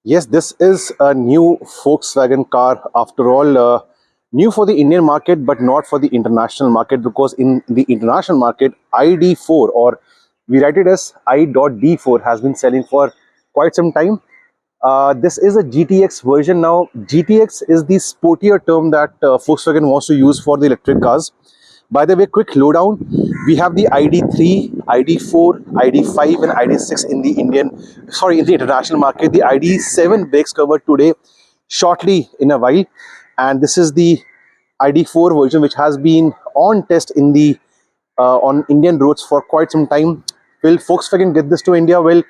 Yes, this is a new Volkswagen car after all. New for the Indian market, but not for the international market, because in the international market, ID.4, or we write it as I.D4, has been selling for quite some time. This is a GTX version now. GTX is the sportier term that Volkswagen wants to use for the electric cars. By the way, quick lowdown. We have the ID3, ID4, ID5, and ID6 in the in the international market. The ID7 breaks covered today, shortly in a while, and this is the ID4 version, which has been on test in the on Indian roads for quite some time. Will Volkswagen get this to India? Well,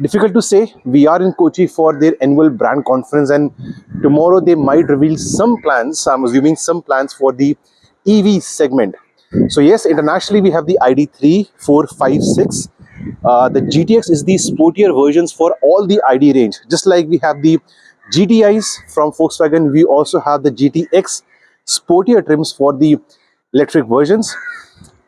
difficult to say. We are in Kochi for their annual brand conference, and tomorrow they might reveal some plans. I'm assuming some plans for the EV segment. So yes, internationally we have the ID3, 4, 5, 6. The GTX is the sportier versions for all the ID range. Just like we have the GTIs from Volkswagen, we also have the GTX sportier trims for the electric versions.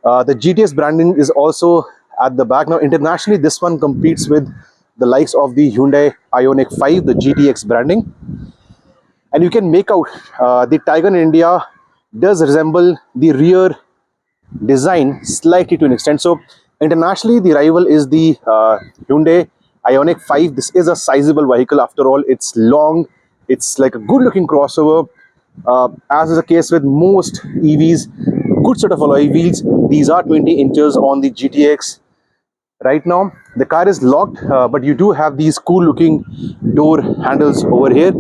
The GTX branding is also at the back. Now internationally, this one competes with the likes of the Hyundai Ioniq 5, the GTX branding. And you can make out the Tiger in India does resemble the rear design slightly to an extent. So internationally, the rival is the Hyundai Ioniq 5. This is a sizable vehicle after all. It's long, it's like a good looking crossover. As is the case with most EVs, good set of alloy wheels. These are 20 inches on the GTX. Right now the car is locked, but you do have these cool looking door handles over here.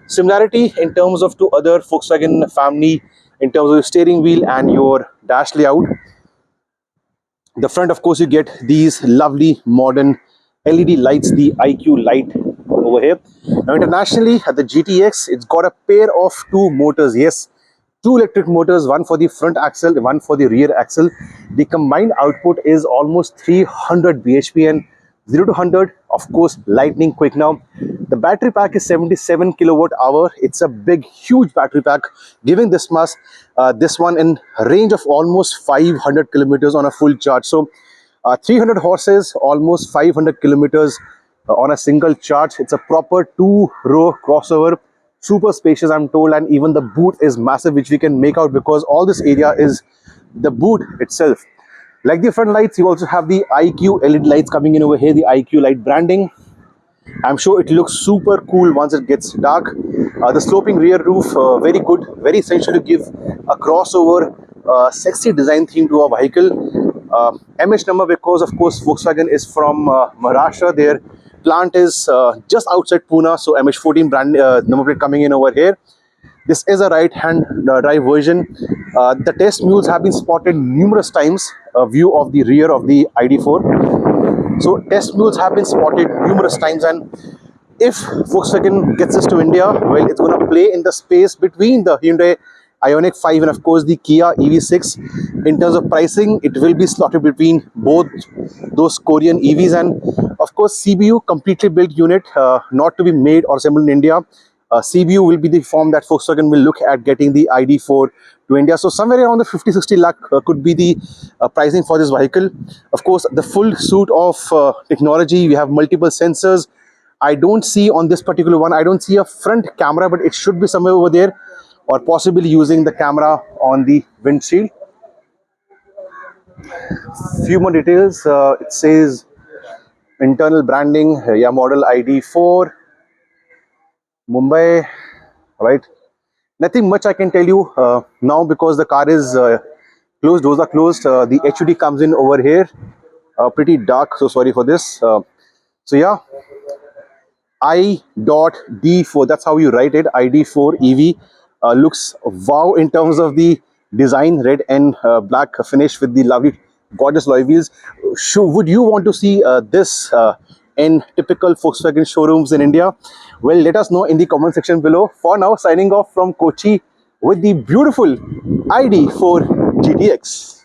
Similarity in terms of to other Volkswagen family in terms of your steering wheel and your dash layout. The front, of course, you get these lovely modern LED lights, the IQ light over here. Now internationally, at the GTX, it's got a pair of two motors. Yes, two electric motors, one for the front axle, one for the rear axle. The combined output is almost 300 bhp, and 0 to 100, of course, lightning quick. Now the battery pack is 77 kilowatt hour. It's a big, huge battery pack, giving this one in range of almost 500 kilometers on a full charge. So 300 horses, almost 500 kilometers on a single charge. It's a proper two-row crossover, super spacious, I'm told, and even the boot is massive, which we can make out because all this area is the boot itself. Like the front lights, you also have the IQ LED lights coming in over here, the IQ light branding. I'm sure it looks super cool once it gets dark. The sloping rear roof, very good, very essential to give a crossover, sexy design theme to our vehicle. MH number, because of course Volkswagen is from Maharashtra. Their plant is just outside Pune, so MH14 brand number plate coming in over here. This is a right-hand drive version. The test mules have been spotted numerous times. A view of the rear of the ID4. So test mules have been spotted numerous times, and if Volkswagen gets this to India, well, it's going to play in the space between the Hyundai Ioniq 5 and of course the Kia EV6. In terms of pricing, it will be slotted between both those Korean EVs, and of course CBU, completely built unit, not to be made or assembled in India. CBU will be the form that Volkswagen will look at getting the ID4 to India. So somewhere around the 50-60 lakh could be the pricing for this vehicle. Of course, the full suite of technology. We have multiple sensors. I don't see on this particular one, I don't see a front camera, but it should be somewhere over there, or possibly using the camera on the windshield. Few more details. It says internal branding, yeah, model ID4. Mumbai, right? Nothing much I can tell you now because the car is closed, doors are closed. The HUD comes in over here, pretty dark, so sorry for this. So yeah, I.D4, that's how you write it, ID4 EV. Looks wow in terms of the design, red and black finish with the lovely, gorgeous alloy wheels. Would you want to see this in typical Volkswagen showrooms in India? Well, let us know in the comment section below. For now, signing off from Kochi with the beautiful ID4 GTX.